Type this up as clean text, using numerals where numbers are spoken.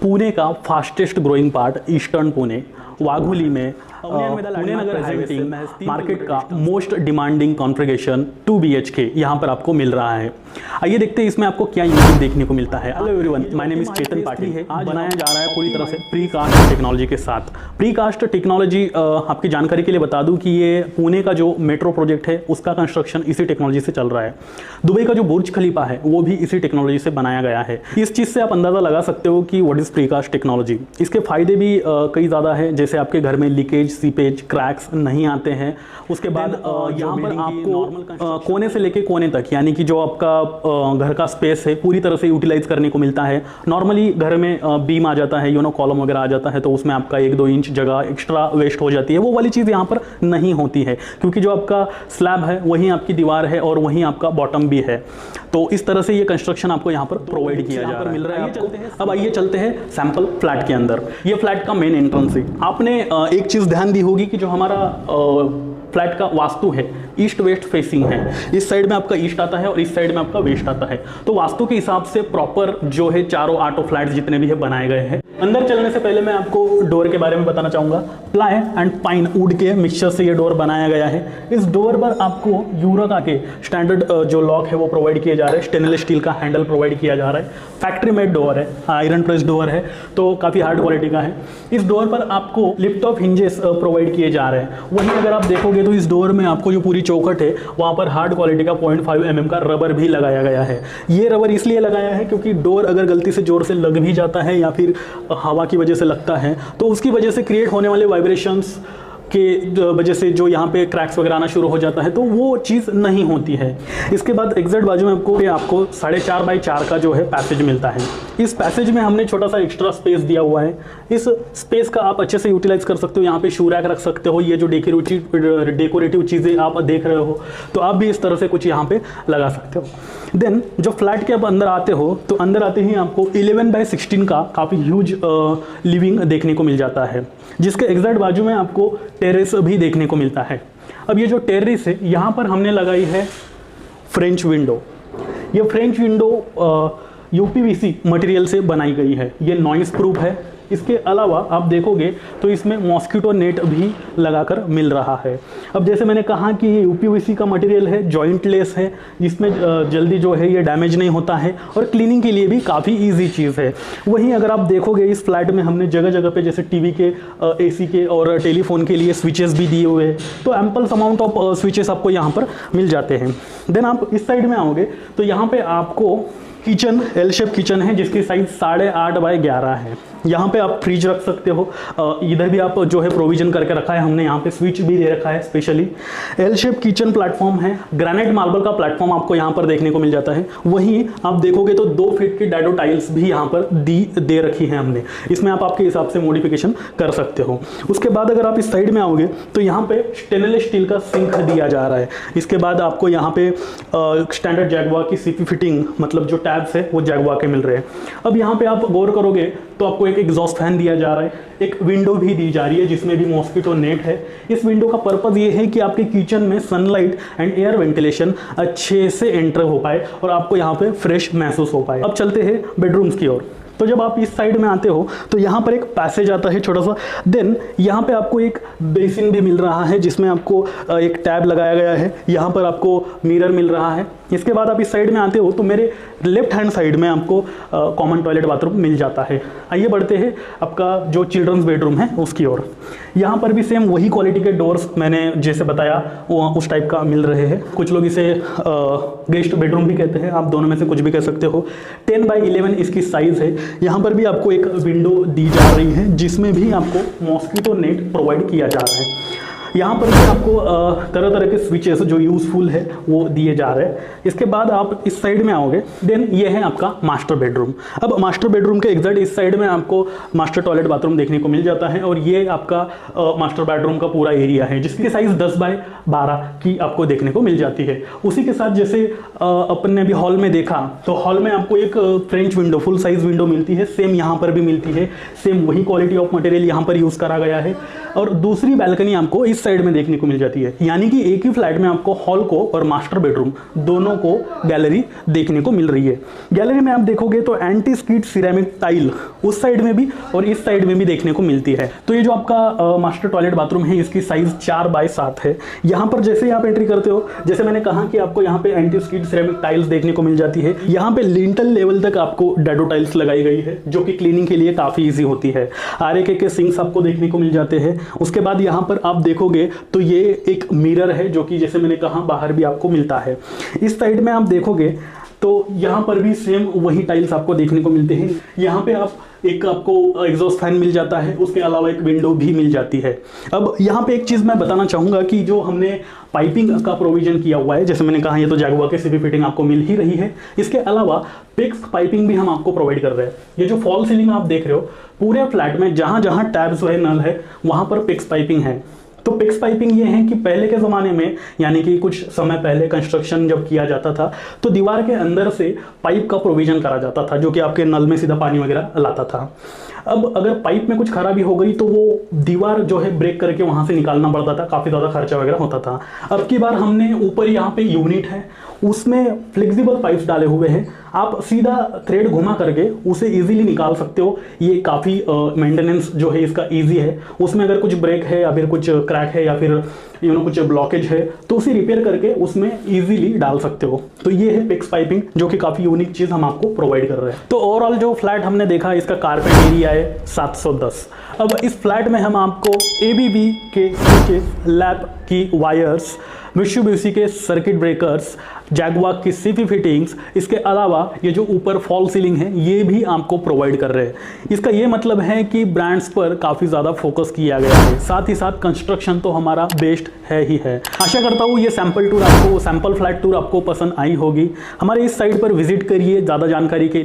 पुणे का fastest growing part eastern Pune Wagholi में पुणे नगर presenting market का मोस्ट डिमांडिंग कॉन्फ़िगरेशन 2 BHK यहाँ पर आपको मिल रहा है। आइए देखते हैं इसमें आपको क्या यूनिक देखने को मिलता है। Hello everyone, my name is Chetan Patil है। आज बनाया जा रहा है पूरी तरह से प्री कास्ट टेक्नोलॉजी के साथ। प्री कास्ट टेक्नोलॉजी आपकी जानकारी के लिए बता दूं कि ये पुणे का जो मेट्रो प्रोजेक्ट है उसका कंस्ट्रक्शन इसी टेक्नोलॉजी से चल रहा है। दुबई का जो बुर्ज खलीफा है वो भी इसी टेक्नोलॉजी से बनाया गया है। इस चीज़ से आप अंदाज़ा लगा सकते हो कि what is precast technology. इसके फायदे भी कई ज़्यादा है, जैसे आपके घर में लीकेज, सीपेज, क्रैक्स नहीं आते हैं। उसके बाद यहाँ पर आपको कोने से लेके कोने तक, यानी कि जो आपका घर का स्पेस है पूरी तरह से यूटिलाइज करने को मिलता है। नॉर्मली घर में बीम आ जाता है, कॉलम वगैरह आ जाता है, तो उसमें आपका 1-2 इंच जगह एक्स्ट्रा वेस्ट हो जाती है। वो वाली चीज़ यहाँ पर नहीं होती है, क्योंकि जो आपका स्लैब है वहीं आपकी दीवार है और वहीं आपका बॉटम भी है। तो इस तरह से ये कंस्ट्रक्शन आपको यहाँ पर प्रोवाइड किया जा रहा है, मिल रहा है। अब आइए चलते हैं सैंपल फ्लैट के अंदर। ये फ्लैट का मेन एंट्रेंस है। आपने एक चीज़ ध्यान दी होगी कि जो हमारा फ्लैट का वास्तु है ईस्ट वेस्ट फेसिंग है। इस साइड में आपका ईस्ट आता है और इस साइड में आपका वेस्ट आता है। तो वास्तु के हिसाब से प्रॉपर जो है चारों 8 फ्लैट जितने भी है बनाए गए हैं। अंदर चलने से पहले मैं आपको डोर के बारे में बताना चाहूँगा। प्लाई एंड पाइन वुड के मिक्सचर से ये डोर बनाया गया है। इस डोर पर आपको यूरोका के स्टैंडर्ड जो लॉक है वो प्रोवाइड किए जा रहे हैं। स्टेनलेस स्टील का हैंडल प्रोवाइड किया जा रहा है। फैक्ट्री मेड डोर है, आयरन प्रेस डोर है, तो काफ़ी हार्ड क्वालिटी का है। इस डोर पर आपको लिफ्ट ऑफ हिंजेस प्रोवाइड किए जा रहे हैं। वहीं अगर आप देखोगे तो इस डोर में आपको जो पूरी चौखट है वहाँ पर हार्ड क्वालिटी का 0.5 mm का रबर भी लगाया गया है। ये रबर इसलिए लगाया है क्योंकि डोर अगर गलती से जोर से लग भी जाता है या फिर हवा की वजह से लगता है तो उसकी वजह से क्रिएट होने वाले वाइब्रेशंस के वजह से जो यहाँ पे क्रैक्स वगैरह आना शुरू हो जाता है, तो वो चीज़ नहीं होती है। इसके बाद एग्जैक्ट बाजू में आपको 4.5 बाई 4 का जो है पैसेज मिलता है। इस पैसेज में हमने छोटा सा एक्स्ट्रा स्पेस दिया हुआ है। इस स्पेस का आप अच्छे से यूटिलाइज कर सकते हो। यहाँ पे शू रैक रख सकते हो। ये जो डेकोरेटिव चीज़ें आप देख रहे हो तो आप भी इस तरह से कुछ यहाँ पे लगा सकते हो। देन जो फ्लैट के आप अंदर आते हो तो अंदर आते ही आपको 11 बाई 16 का काफ़ी ह्यूज लिविंग देखने को मिल जाता है, जिसके एग्जैक्ट बाजू में आपको टेरेस भी देखने को मिलता है। अब ये जो टेरेस है यहाँ पर हमने लगाई है फ्रेंच विंडो। ये फ्रेंच विंडो UPVC मटेरियल से बनाई गई है। ये नॉइस प्रूफ है। इसके अलावा आप देखोगे तो इसमें मॉस्किटो नेट भी लगाकर मिल रहा है। अब जैसे मैंने कहा कि ये UPVC का मटेरियल है, जॉइंटलेस है, जिसमें जल्दी जो है ये डैमेज नहीं होता है और क्लीनिंग के लिए भी काफ़ी इजी चीज़ है। वहीं अगर आप देखोगे इस फ्लैट में हमने जगह जगह पे जैसे टीवी के, AC के और टेलीफोन के लिए स्विचेस भी दिए हुए हैं, तो एम्पल अमाउंट ऑफ स्विचेस आपको यहाँ पर मिल जाते हैं। देन आप इस साइड में आओगे तो यहाँ पे आपको किचन, एल शेप किचन है जिसकी साइज 8.5 बाई 11 है। यहाँ पे आप फ्रिज रख सकते हो। इधर भी आप जो है प्रोविजन करके रखा है हमने, यहाँ पे स्विच भी दे रखा है specially. L shape kitchen platform है। ग्रेनाइट मार्बल का प्लेटफॉर्म आपको यहाँ पर देखने को मिल जाता है। वहीं आप देखोगे तो 2 फीट की डैडो टाइल्स भी यहाँ पर दे रखी है हमने। इसमें आप आपके हिसाब से मॉडिफिकेशन कर सकते हो। उसके बाद अगर आप इस साइड में आओगे तो यहाँ पे स्टेनलेस स्टील का सिंक दिया जा रहा है। इसके बाद आपको यहाँ पे स्टैंडर्ड जैगुआर की CP फिटिंग, मतलब जो टैब्स है वो जैगुआर के मिल रहे हैं। अब यहाँ पे आप गौर करोगे तो आपको एक एग्जॉस्ट फैन दिया जा रहा है। एक विंडो भी दी जा रही है जिसमें भी मॉस्किटो नेट है। इस विंडो का पर्पस ये है कि आपके किचन में सनलाइट एंड एयर वेंटिलेशन अच्छे से एंटर हो पाए और आपको यहाँ पे फ्रेश महसूस हो पाए। अब चलते हैं बेडरूम्स की ओर। तो जब आप इस साइड में आते हो तो यहाँ पर एक पैसेज आता है छोटा सा। देन यहाँ पे आपको एक बेसिन भी मिल रहा है जिसमें आपको एक टैब लगाया गया है। यहाँ पर आपको मिरर मिल रहा है। इसके बाद आप इस साइड में आते हो तो मेरे लेफ्ट हैंड साइड में आपको कॉमन टॉयलेट बाथरूम मिल जाता है। आइए बढ़ते हैं आपका जो चिल्ड्रंस बेडरूम है उसकी ओर। यहाँ पर भी सेम वही क्वालिटी के डोर्स मैंने जैसे बताया वो उस टाइप का मिल रहे हैं। कुछ लोग इसे गेस्ट बेडरूम भी कहते हैं, आप दोनों में से कुछ भी कह सकते हो। 10 बाई 11 इसकी साइज़ है। यहाँ पर भी आपको एक विंडो दी जा रही है जिसमें भी आपको मॉस्किटो नेट प्रोवाइड किया जा रहा है। यहाँ पर भी आपको तरह तरह के स्विचेस जो यूज़फुल है वो दिए जा रहे हैं। इसके बाद आप इस साइड में आओगे, देन ये है आपका मास्टर बेडरूम। अब मास्टर बेडरूम के एग्जैक्ट इस साइड में आपको मास्टर टॉयलेट बाथरूम देखने को मिल जाता है और ये आपका मास्टर बेडरूम का पूरा एरिया है जिसकी साइज़ 10 बाई 12 की आपको देखने को मिल जाती है। उसी के साथ जैसे अपन ने अभी हॉल में देखा तो हॉल में आपको एक French window, full size window मिलती है। सेम यहाँ पर भी मिलती है। सेम वही क्वालिटी ऑफ मटेरियल यहाँ पर यूज़ करा गया है। और दूसरी बैल्कनी आपको इस इस साइड में देखने को मिल जाती है, यानी कि एक ही फ्लैट में आपको हॉल को और मास्टर बेडरूम दोनों को गैलरी देखने को मिल रही है। गैलरी में आप देखोगे तो एंटी स्किड सिरेमिक टाइल उस साइड में भी और इस साइड में भी देखने को मिलती है। तो ये जो आपका मास्टर टॉयलेट बाथरूम है, इसकी साइज 4x7 है। यहाँ पर जैसे आप एंट्री करते हो, जैसे मैंने कहा कि आपको यहाँ पे एंटी स्किड सिरेमिक टाइल्स देखने को मिल जाती है। यहाँ पे लिंटल लेवल तक आपको डैडो टाइल्स लगाई गई है, जो कि क्लीनिंग के लिए काफी ईजी होती है। आरएके के सिंक्स आपको देखने को मिल जाते हैं। उसके बाद यहाँ पर आप देखोगे तो ये एक मिरर है, जो कि जैसे मैंने कहा बाहर भी आपको मिलता है। इस साइड में आप देखोगे तो यहाँ पर भी सेम वही टाइल्स आपको देखने को मिलते हैं। यहाँ पे आपको एग्जॉस्ट फैन मिल जाता है, उसके अलावा एक विंडो भी मिल जाती है। अब यहाँ पे एक चीज़ मैं बताना चाहूँगा कि जो हमने पाइपिंग का प्रोविजन किया हुआ है, जैसे मैंने कहा ये तो जैगुआर के सीवी फिटिंग आपको मिल ही रही है, इसके अलावा पिक्स पाइपिंग भी हम आपको प्रोवाइड कर रहे हैं। ये जो फॉल सीलिंग आप देख रहे हो, पूरे फ्लैट में जहाँ जहाँ टैब्स है, नल है, वहाँ पर पिक्स पाइपिंग है। तो पिक्स पाइपिंग ये है कि पहले के ज़माने में, यानी कि कुछ समय पहले कंस्ट्रक्शन जब किया जाता था, तो दीवार के अंदर से पाइप का प्रोविज़न करा जाता था, जो कि आपके नल में सीधा पानी वगैरह लाता था। अब अगर पाइप में कुछ खराबी हो गई तो वो दीवार जो है ब्रेक करके वहाँ से निकालना पड़ता था, काफ़ी ज़्यादा खर्चा वगैरह होता था। अब की बार हमने ऊपर यहाँ पे यूनिट है, उसमें फ्लेक्सिबल पाइप्स डाले हुए हैं। आप सीधा थ्रेड घुमा करके उसे इजीली निकाल सकते हो। ये काफ़ी मेंटेनेंस जो है इसका इजी है। उसमें अगर कुछ ब्रेक है या फिर कुछ क्रैक है या फिर कुछ ब्लॉकेज है, तो उसे रिपेयर करके उसमें इजीली डाल सकते हो। तो ये है पिक्स पाइपिंग, जो कि काफ़ी यूनिक चीज़ हम आपको प्रोवाइड कर रहे हैं। तो ओवरऑल जो फ्लैट हमने देखा, इसका कारपेट एरिया है 710। अब इस फ्लैट में हम आपको ABB के लैब की वायर्स, मित्सुबिशी के सर्किट ब्रेकर्स, जैगुआर की सीवी फिटिंग्स, इसके अलावा ये जो ऊपर फॉल सीलिंग है, ये भी आपको प्रोवाइड कर रहे हैं। इसका ये मतलब है कि ब्रांड्स पर काफ़ी ज़्यादा फोकस किया गया है। साथ ही साथ कंस्ट्रक्शन तो हमारा बेस्ट है ही है। आशा करता हूँ ये सैंपल फ्लैट टूर आपको पसंद आई होगी। हमारे इस साइट पर विजिट करिए ज़्यादा जानकारी के